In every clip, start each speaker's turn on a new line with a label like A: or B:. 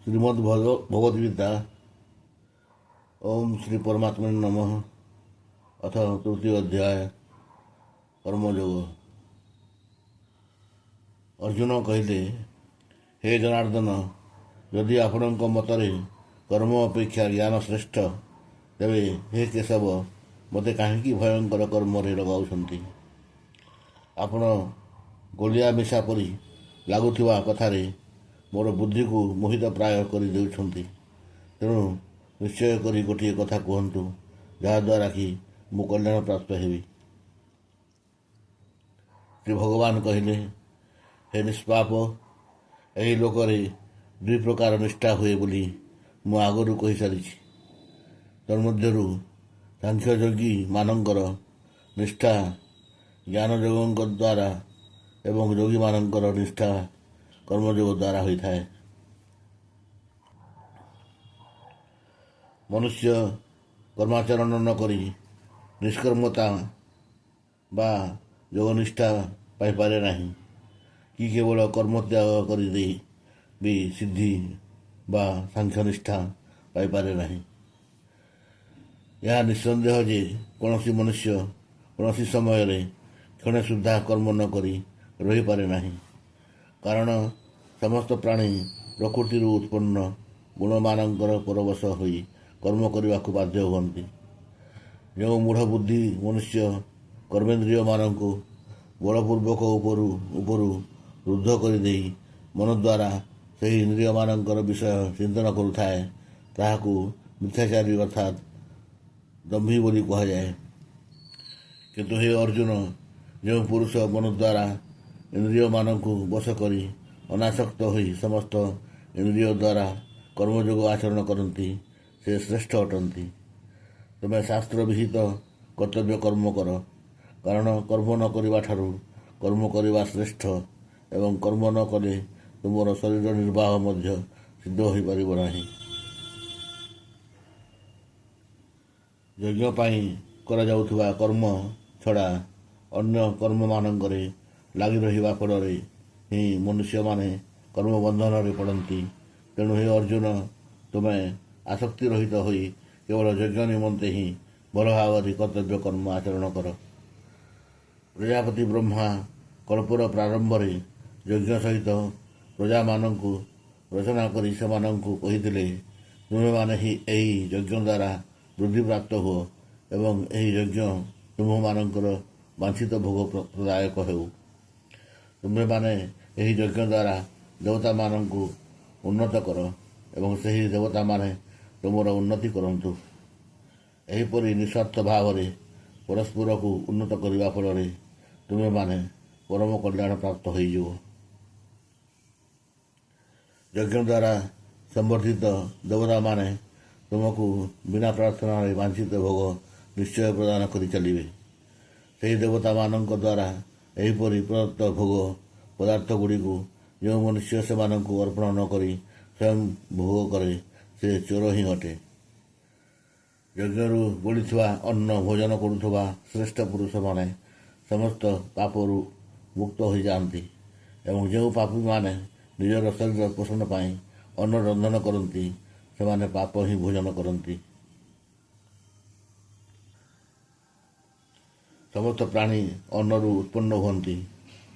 A: श्रीमद् भगवद गीता ओम श्री परमात्मा नमः। अथ तृतीय अध्याय कर्मयोग। अर्जुन कहले, हे जनार्दन, यदि आपणक मतरे कर्म अपेक्षा ज्ञान श्रेष्ठ, तेबे हे केशव, मते काहींकि भयंकर कर्मरे लगाउछन्ति। आपण गोलिया मिशा परी लागुथिबा कथारे मोर बुद्धि को मोहित प्राय कर देउछन्ति। तेणु निश्चय करी गोटे कथा कहतु, जहाद्वारा कि मु कल्याण प्राप्त हेबी। श्री भगवान कहले, हे निष्पाप, यही लोकरे दुई प्रकार निष्ठा हुए बोली मु आगरू कही सारिछि। तन्मध्यरु सांख्ययोगी मानंकर निष्ठा ज्ञान योग द्वारा एवं योगी मानंकर निष्ठा कर्मयोग द्वारा होता है। मनुष्य कर्माचरण न करी निष्कर्मता बा योगनिष्ठा पाइपारे नहीं कि केवल कर्म त्याग कर भी सिद्धि बा सांख्यनिष्ठा पाइपारे नहीं। यह निस्संदेह जे कौन मनुष्य कौन समय क्षणे सुधा कर्म न करी रही पारे नहीं। कारण समस्त प्राणी प्रकृति उत्पन्न गुण मानकर परवश होई कर्म करने को बाध्य हुअन्ति। जो मूढ़ बुद्धि मनुष्य कर्मेन्द्रिय मान को बलपूर्वक उपरू रुद्ध कर मन द्वारा से इंद्रिय मानकर विषय चिंतन करुए, ताहाकू मिथ्याचारी अर्थात दम्भी बोली कहुए। किंतु हे अर्जुन, जो पुरुष मन द्वारा इंद्रिय मान को वश करी अनासक्त होई समस्त इंद्रिय द्वारा कर्मयोग आचरण करती, से श्रेष्ठ अटंती। तुम्हें शास्त्र विहित कर्तव्य कर्म कर, कारण कर्म न करवा ठारू कर्म करवा श्रेष्ठ, एवं कर्म न कले तुमर शरीर निर्वाह मध्य सिद्ध हो पारिब नहीं। यज्ञ पाई करा जाउथुवा कर्म छड़ा अन्य कर्म मानंकरे लागी रहिबा फलरे ही मनुष्य माने कर्म बंधन रे पड़ती। तेणु हे अर्जुन, तुम्हें आसक्ति रहित होई केवल यज्ञ निमंते ही भल भाव कर्तव्य कर्म आचरण कर। प्रजापति ब्रह्मा कल्पर प्रारंभ रे यज्ञ सहित प्रजा मानंकु रचना करी सेमानंकु कहिथिले, तुमे माने ही एही यज्ञ द्वारा वृद्धि प्राप्त हो एवं एही यज्ञ तुम्ह मानंकर वांछित भोग प्रदायक हेउ। तुम्हे माने एही यज्ञ द्वारा देवता मानंकु उन्नत कर एवं सही देवता माने तुमर उन्नति करंतु। एहीपरि निस्वार्थ भाव परस्पर को उन्नत करने फल तुम्हें माने परम कल्याण प्राप्त हो। यज्ञ द्वारा संवर्धित देवता माने तुमको बिना प्रार्थना वांछित भोग निश्चय प्रदान कर चलिए। से देवता मान द्वारा एहीपरि प्रदत्त भोग पदार्थ गुड़ी को जो मनुष्य से अर्पण न करी स्वयं भोग करे, से चोर ही अटे। यज्ञरू बोलीथिबा अन्न भोजन करुथबा श्रेष्ठ पुरुष माने समस्त पापरू मुक्त हो जाती एवं जो पापी माने निजर शरीर पोषण पाई अन्न रंधन करती, से माने पाप ही भोजन करती। समस्त प्राणी अन्नरू उत्पन्न हुअन्ति।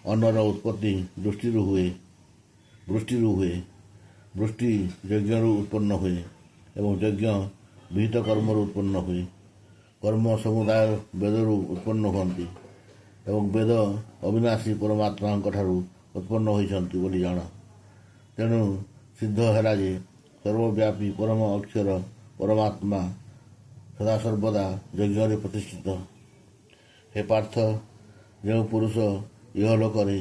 A: अन्नर उत्पत्ति दृष्टिरू हुए, वृष्टि यज्ञरू उत्पन्न हुए एवं यज्ञ विहित कर्मरू उत्पन्न हुए। कर्म समुदाय वेदरू उत्पन्न हुअन्ति एवं वेद अविनाशी परमात्मा ठारू उत्पन्न होइछन्ति बोली जान। तेणु सिद्ध हेला जे सर्वव्यापी परम अक्षर परमात्मा सदा सर्वदा यज्ञ प्रतिष्ठित। हे पार्थ, जो पुरुष इहलोकरे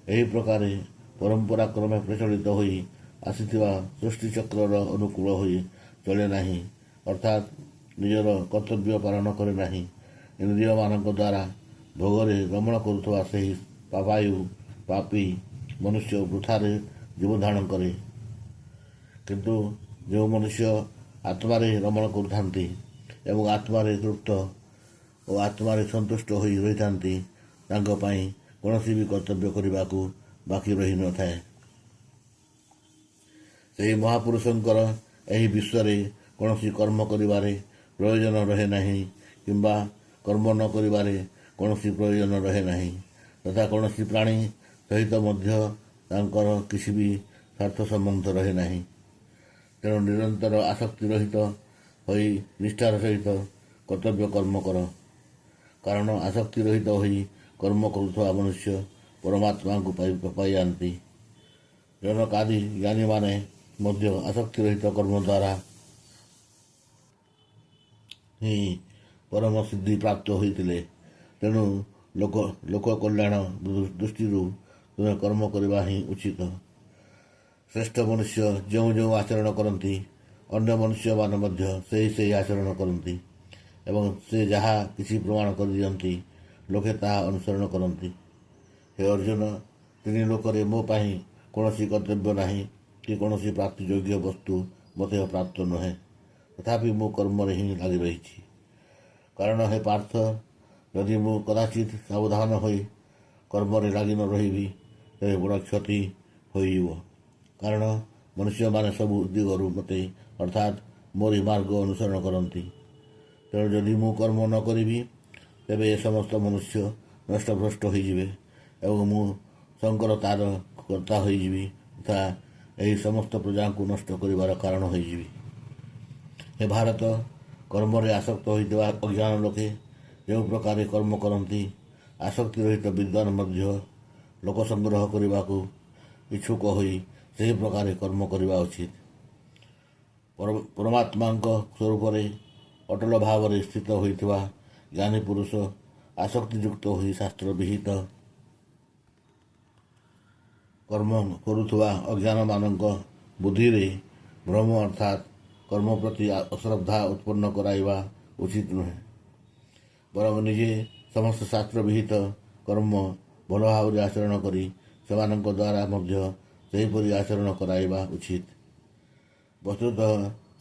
A: एही प्रकार परंपरा क्रमे प्रचलित होई आसीथिबा सृष्टि चक्रर अनुकूल होई चले नहीं, अर्थात निजर कर्तव्य पालन करे नहीं, इंद्रिय मानक द्वारा भोगरे रमण करुथबा सही पापायु पापी मनुष्य वृथारे जीवन धारण करे। किंतु जो मनुष्य आत्मारे रमण करुथांती एवं आत्मारे तृप्त और आत्मारे संतुष्ट होई रहिथांती, तांको पाई कौनसी भी कर्तव्य करने को बाकी रही न थाए। ସେହି ମହାପୁରୁଷଙ୍କର ଏହି ବିଶ୍ୱରେ କୌଣସି କର୍ମ କରିବାରେ ପ୍ରୟୋଜନ ରହେ ନାହିଁ କିମ୍ବା କର୍ମ ନ କରିବାରେ କୌଣସି ପ୍ରୟୋଜନ ରହେ ନାହିଁ ତଥା କୌଣସି ପ୍ରାଣୀ ସହିତ ମଧ୍ୟ ତାଙ୍କର କିଛି ବି ସ୍ୱାର୍ଥ ସମ୍ବନ୍ଧ ରହେ ନାହିଁ। ତେଣୁ ନିରନ୍ତର ଆସକ୍ତି ରହିତ ହୋଇ ନିଷ୍ଠାର ସହିତ କର୍ତ୍ତବ୍ୟ କର୍ମ କର, କାରଣ ଆସକ୍ତି ରହିତ ହୋଇ କର୍ମ କରୁଥିବା ମନୁଷ୍ୟ ପରମାତ୍ମାଙ୍କୁ ପାଇଯାଆନ୍ତି। ଜନକାଦି ଜ୍ଞାନୀମାନେ ମଧ୍ୟ ଆସକ୍ତି ରହିତ କର୍ମ ଦ୍ୱାରା ହିଁ ପରମ ସିଦ୍ଧି ପ୍ରାପ୍ତ ହୋଇଥିଲେ। ତେଣୁ ଲୋକ କଲ୍ୟାଣ ଦୃଷ୍ଟିରୁ ତୁମେ କର୍ମ କରିବା ହିଁ ଉଚିତ। ଶ୍ରେଷ୍ଠ ମନୁଷ୍ୟ ଯେଉଁ ଯେଉଁ ଆଚରଣ କରନ୍ତି ଅନ୍ୟ ମନୁଷ୍ୟମାନେ ମଧ୍ୟ ସେହି ଆଚରଣ କରନ୍ତି ଏବଂ ସେ ଯାହା କିଛି ପ୍ରମାଣ କରିଦିଅନ୍ତି ଲୋକେ ତାହା ଅନୁସରଣ କରନ୍ତି। ହେ ଅର୍ଜୁନ, ତିନି ଲୋକରେ ମୋ ପାଇଁ କୌଣସି କର୍ତ୍ତବ୍ୟ ନାହିଁ କି କୌଣସି ପ୍ରାପ୍ତିଯୋଗ୍ୟ ବସ୍ତୁ ମୋତେ ପ୍ରାପ୍ତ ନୁହେଁ, ତଥାପି ମୁଁ କର୍ମରେ ହିଁ ଲାଗି ରହିଛି। କାରଣ ହେ ପାର୍ଥ, ଯଦି ମୁଁ କଦାଚିତ୍ ସାବଧାନ ହୋଇ କର୍ମରେ ଲାଗି ନ ରହିବି ତେବେ ବଡ଼ କ୍ଷତି ହୋଇଯିବ। କାରଣ ମନୁଷ୍ୟମାନେ ସବୁ ଦିଗରୁ ମୋତେ ଅର୍ଥାତ୍ ମୋରି ମାର୍ଗ ଅନୁସରଣ କରନ୍ତି। ତେଣୁ ଯଦି ମୁଁ କର୍ମ ନ କରିବି ତେବେ ଏ ସମସ୍ତ ମନୁଷ୍ୟ ନଷ୍ଟଭ୍ରଷ୍ଟ ହୋଇଯିବେ ଏବଂ ମୁଁ ସଙ୍କରତାର କର୍ତ୍ତା ହୋଇଯିବି ତଥା ଏହି ସମସ୍ତ ପ୍ରଜାଙ୍କୁ ନଷ୍ଟ କରିବାର କାରଣ ହୋଇଯିବି। ହେ ଭାରତ, କର୍ମରେ ଆସକ୍ତ ହୋଇଥିବା ଅଜ୍ଞାନ ଲୋକେ ଯେଉଁ ପ୍ରକାର କର୍ମ କରନ୍ତି, ଆସକ୍ତି ରହିତ ବିଦ୍ୱାନ ମଧ୍ୟ ଲୋକ ସଂଗ୍ରହ କରିବାକୁ ଇଚ୍ଛୁକ ହୋଇ ସେହି ପ୍ରକାର କର୍ମ କରିବା ଉଚିତ। ପରମାତ୍ମାଙ୍କ ସ୍ୱରୂପରେ ଅଟଳ ଭାବରେ ସ୍ଥିତ ହୋଇଥିବା ଜ୍ଞାନୀ ପୁରୁଷ ଆସକ୍ତିଯୁକ୍ତ ହୋଇ ଶାସ୍ତ୍ର ବିହିତ କର୍ମ କରୁଥିବା ଅଜ୍ଞାନମାନଙ୍କ ବୁଦ୍ଧିରେ ଭ୍ରମ ଅର୍ଥାତ୍ କର୍ମ ପ୍ରତି ଅଶ୍ରଦ୍ଧା ଉତ୍ପନ୍ନ କରାଇବା ଉଚିତ ନୁହେଁ। ବରଂ ନିଜେ ସମସ୍ତ ଶାସ୍ତ୍ର ବିହିତ କର୍ମ ଭଲ ଭାବରେ ଆଚରଣ କରି ସେମାନଙ୍କ ଦ୍ୱାରା ମଧ୍ୟ ସେହିପରି ଆଚରଣ କରାଇବା ଉଚିତ। ବସ୍ତୁତଃ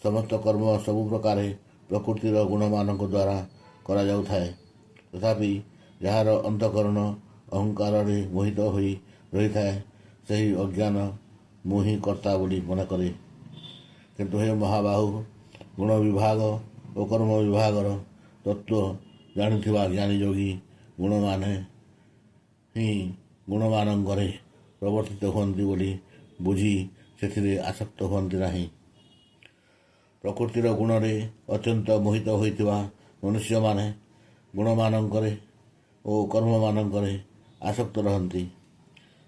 A: ସମସ୍ତ କର୍ମ ସବୁ ପ୍ରକାରେ ପ୍ରକୃତିର ଗୁଣମାନଙ୍କ ଦ୍ୱାରା କରାଯାଉଥାଏ, ତଥାପି ଯାହାର ଅନ୍ତଃକରଣ ଅହଙ୍କାରରେ ମୋହିତ ହୋଇ ରହିଥାଏ ସେହି ଅଜ୍ଞାନ ମୁଁ ହିଁ କର୍ତ୍ତା ବୋଲି ମନେ କରେ। କିନ୍ତୁ ହେ ମହାବାହୁ, ଗୁଣ ବିଭାଗ ଓ କର୍ମ ବିଭାଗର ତତ୍ତ୍ୱ ଜାଣିଥିବା ଜ୍ଞାନୀ ଯୋଗୀ ଗୁଣମାନଙ୍କରେ ପ୍ରବର୍ତ୍ତିତ ହୁଅନ୍ତି ବୋଲି ବୁଝି ସେଥିରେ ଆସକ୍ତ ହୁଅନ୍ତି ନାହିଁ। ପ୍ରକୃତିର ଗୁଣରେ ଅତ୍ୟନ୍ତ ମୋହିତ ହୋଇଥିବା ମନୁଷ୍ୟମାନେ ଗୁଣମାନଙ୍କରେ ଓ କର୍ମମାନଙ୍କରେ ଆସକ୍ତ ରହନ୍ତି।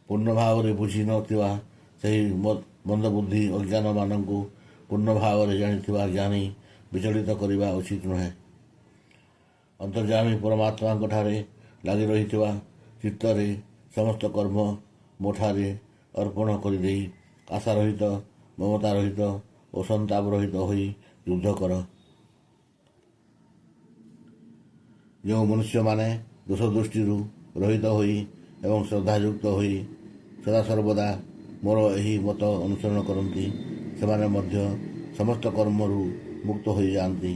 A: ପୂର୍ଣ୍ଣ ଭାବରେ ବୁଝି ନଥିବା ସେହି ମନ୍ଦବୁଦ୍ଧି ଅଜ୍ଞାନମାନଙ୍କୁ ପୂର୍ଣ୍ଣ ଭାବରେ ଜାଣିଥିବା ଜ୍ଞାନୀ ବିଚଳିତ କରିବା ଉଚିତ ନୁହେଁ। ଅନ୍ତର୍ଯ୍ୟାମୀ ପରମାତ୍ମାଙ୍କଠାରେ ଲାଗି ରହିଥିବା ଚିତ୍ତରେ ସମସ୍ତ କର୍ମ ମୋଠାରେ ଅର୍ପଣ କରିଦେଇ ଆଶା ରହିତ, ମମତା ରହିତ ଓ ସନ୍ତାପ ରହିତ ହୋଇ ଯୁଦ୍ଧ କର। ଯେଉଁ ମନୁଷ୍ୟମାନେ ଦୋଷ ଦୃଷ୍ଟିରୁ ରହିତ ହୋଇ ଏବଂ ଶ୍ରଦ୍ଧାଯୁକ୍ତ ହୋଇ ସଦାସର୍ବଦା ମୋର ଏହି ମତ ଅନୁସରଣ କରନ୍ତି ସେମାନେ ମଧ୍ୟ ସମସ୍ତ କର୍ମରୁ ମୁକ୍ତ ହୋଇଯାଆନ୍ତି।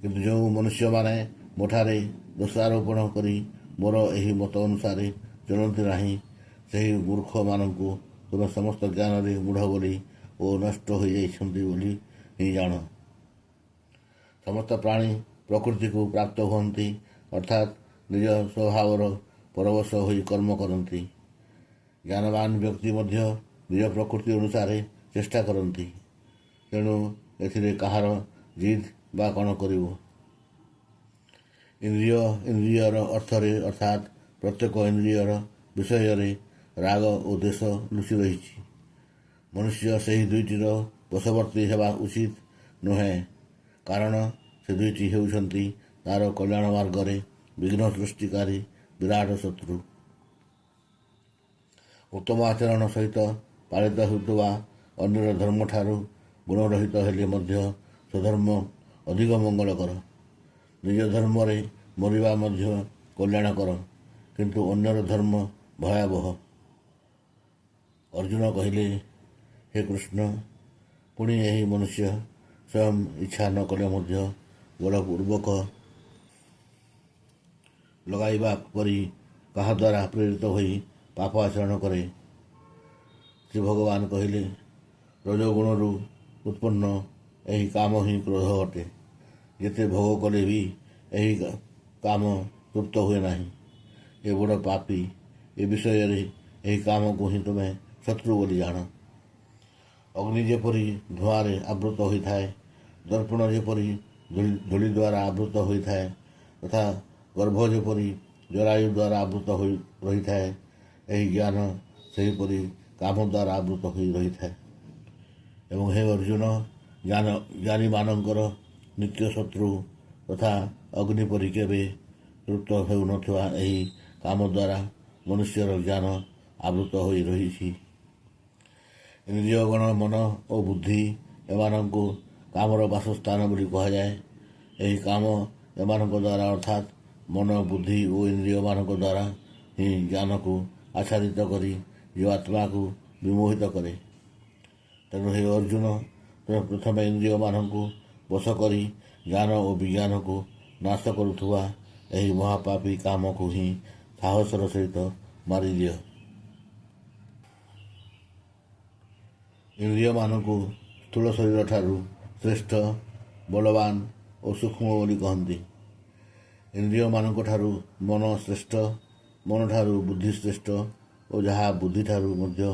A: କିନ୍ତୁ ଯେଉଁ ମନୁଷ୍ୟମାନେ ମୋଠାରେ ଦୋଷାରୋପଣ କରି ମୋର ଏହି ମତ ଅନୁସାରେ ଚଳନ୍ତି ନାହିଁ ସେହି ମୂର୍ଖମାନଙ୍କୁ ତୁମେ ସମସ୍ତ ଜ୍ଞାନରେ ମୂଢ଼ ବୋଲି ଓ ନଷ୍ଟ ହୋଇଯାଇଛନ୍ତି ବୋଲି ହିଁ ଜାଣ। ସମସ୍ତ ପ୍ରାଣୀ ପ୍ରକୃତିକୁ ପ୍ରାପ୍ତ ହୁଅନ୍ତି ଅର୍ଥାତ୍ ନିଜ ସ୍ୱଭାବର ପରବଶ ହୋଇ କର୍ମ କରନ୍ତି। ଜ୍ଞାନବାନ ବ୍ୟକ୍ତି ମଧ୍ୟ ନିଜ ପ୍ରକୃତି ଅନୁସାରେ ଚେଷ୍ଟା କରନ୍ତି। ତେଣୁ ଏଥିରେ କାହାର ଜିଦ୍ ବା କ'ଣ କରିବ? ଇନ୍ଦ୍ରିୟର ଅର୍ଥରେ ଅର୍ଥାତ୍ ପ୍ରତ୍ୟେକ ଇନ୍ଦ୍ରିୟର ବିଷୟରେ ରାଗ ଓ ଦ୍ୱେଷ ଲୁଚି ରହିଛି। ମନୁଷ୍ୟ ସେହି ଦୁଇଟିର ବଶବର୍ତ୍ତୀ ହେବା ଉଚିତ ନୁହେଁ, କାରଣ ସେ ଦୁଇଟି ହେଉଛନ୍ତି ତା'ର କଲ୍ୟାଣ ମାର୍ଗରେ ବିଘ୍ନ ସୃଷ୍ଟିକାରୀ ବିରାଟ ଶତ୍ରୁ। ଉତ୍ତମ ଆଚରଣ ସହିତ ପାଳିତ ହେଉଥିବା ଅନ୍ୟର ଧର୍ମଠାରୁ ଗୁଣରହିତ ହେଲେ ମଧ୍ୟ ସ୍ୱଧର୍ମ ଅଧିକ ମଙ୍ଗଳକର। ନିଜ ଧର୍ମରେ ମରିବା ମଧ୍ୟ କଲ୍ୟାଣକର, କିନ୍ତୁ ଅନ୍ୟର ଧର୍ମ ଭୟାବହ। ଅର୍ଜୁନ କହିଲେ, ହେ କୃଷ୍ଣ, ପୁଣି ଏହି ମନୁଷ୍ୟ ସ୍ୱୟଂ ଇଚ୍ଛା ନ କଲେ ମଧ୍ୟ ବଳପୂର୍ବକ ଲଗାଇବା ପରି କାହା ଦ୍ୱାରା ପ୍ରେରିତ ହୋଇ ପାପ ଆଚରଣ କରେ। ଶ୍ରୀ ଭଗବାନ କହିଲେ, ରଜଗୁଣରୁ ଉତ୍ପନ୍ନ ଏହି କାମ ହିଁ କ୍ରୋଧ ଅଟେ। ଯେତେ ଭୋଗ କଲେ ବି ଏହି କାମ ତୃପ୍ତ ହୁଏ ନାହିଁ। ଏ ବଡ଼ ପାପୀ। ଏ ବିଷୟରେ ଏହି କାମକୁ ହିଁ ତୁମେ ଶତ୍ରୁ ବୋଲି ଜାଣ। ଅଗ୍ନି ଯେପରି ଧୂଆଁରେ ଆବୃତ ହୋଇଥାଏ, ଦର୍ପଣ ଯେପରି ଧୂଳି ଦ୍ୱାରା ଆବୃତ ହୋଇଥାଏ, ତଥା ଗର୍ଭ ଯେପରି ଜରାୟୁ ଦ୍ୱାରା ଆବୃତ ହୋଇ ରହିଥାଏ, ଏହି ଜ୍ଞାନ ସେହିପରି କାମ ଦ୍ୱାରା ଆବୃତ ହୋଇ ରହିଥାଏ। ଏବଂ ହେ ଅର୍ଜୁନ, ଜ୍ଞାନୀମାନଙ୍କର ନିତ୍ୟ ଶତ୍ରୁ ତଥା ଅଗ୍ନି ପରି କେବେ ତୃପ୍ତ ହେଉନଥିବା ଏହି କାମ ଦ୍ୱାରା ମନୁଷ୍ୟର ଜ୍ଞାନ ଆବୃତ ହୋଇ ରହିଛି। ଇନ୍ଦ୍ରିୟଗଣ ମନ ଓ ବୁଦ୍ଧି, ଏମାନଙ୍କୁ କାମର ବାସସ୍ଥାନ ବୋଲି କୁହାଯାଏ। ଏହି କାମ ଏମାନଙ୍କ ଦ୍ୱାରା ଅର୍ଥାତ୍ ମନ, ବୁଦ୍ଧି ଓ ଇନ୍ଦ୍ରିୟମାନଙ୍କ ଦ୍ୱାରା ହିଁ ଜ୍ଞାନକୁ ଆଚ୍ଛାଦିତ କରି ଜୀବାତ୍ମାକୁ ବିମୋହିତ କରେ। ତେଣୁ ହେ ଅର୍ଜୁନ, ତୁମେ ପ୍ରଥମେ ଇନ୍ଦ୍ରିୟମାନଙ୍କୁ ବଶ କରି ଜ୍ଞାନ ଓ ବିଜ୍ଞାନକୁ ନାଶ କରୁଥିବା ଏହି ମହାପାପୀ କାମକୁ ହିଁ ସାହସର ସହିତ ମାରିଦିଅ। ଇନ୍ଦ୍ରିୟମାନଙ୍କୁ ସ୍ଥୂଳ ଶରୀର ଠାରୁ ଶ୍ରେଷ୍ଠ, ବଳବାନ ଓ ସୂକ୍ଷ୍ମ ବୋଲି କହନ୍ତି। ଇନ୍ଦ୍ରିୟମାନଙ୍କଠାରୁ ମନ ଶ୍ରେଷ୍ଠ, ମନଠାରୁ ବୁଦ୍ଧି ଶ୍ରେଷ୍ଠ ଓ ଯାହା ବୁଦ୍ଧିଠାରୁ ମଧ୍ୟ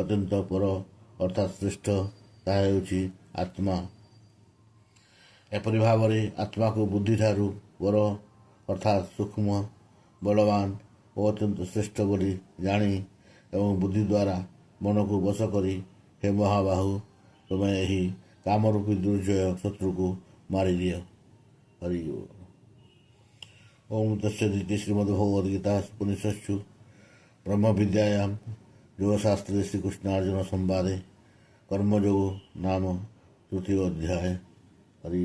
A: ଅତ୍ୟନ୍ତ ପର ଅର୍ଥାତ୍ ଶ୍ରେଷ୍ଠ, ତାହା ହେଉଛି ଆତ୍ମା। ଏପରି ଭାବରେ ଆତ୍ମାକୁ ବୁଦ୍ଧିଠାରୁ ପର ଅର୍ଥାତ୍ ସୂକ୍ଷ୍ମ, ବଳବାନ ଓ ଅତ୍ୟନ୍ତ ଶ୍ରେଷ୍ଠ ବୋଲି ଜାଣି ଏବଂ ବୁଦ୍ଧି ଦ୍ୱାରା ମନକୁ ବଶ କରି ହେ ମହାବାହୁ, ତୁମେ ଏହି କାମରୂପୀ ଦୁର୍ଜୟ ଶତ୍ରୁକୁ ମାରିଦିଅ। ହରି ଓମ୍ ତତ୍ସଦିତି। ଶ୍ରୀମଦ୍ଭଗବଦ୍ଗୀତା ଉପନିଷତ୍ସୁ ବ୍ରହ୍ମବିଦ୍ୟାୟାଂ ଯୋଗଶାସ୍ତ୍ରେ ଶ୍ରୀକୃଷ୍ଣାର୍ଜୁନ ସମ୍ବାଦେ କର୍ମଯୋଗो ନାମ ତୃତୀୟ ଅଧ୍ୟାୟ। ହରି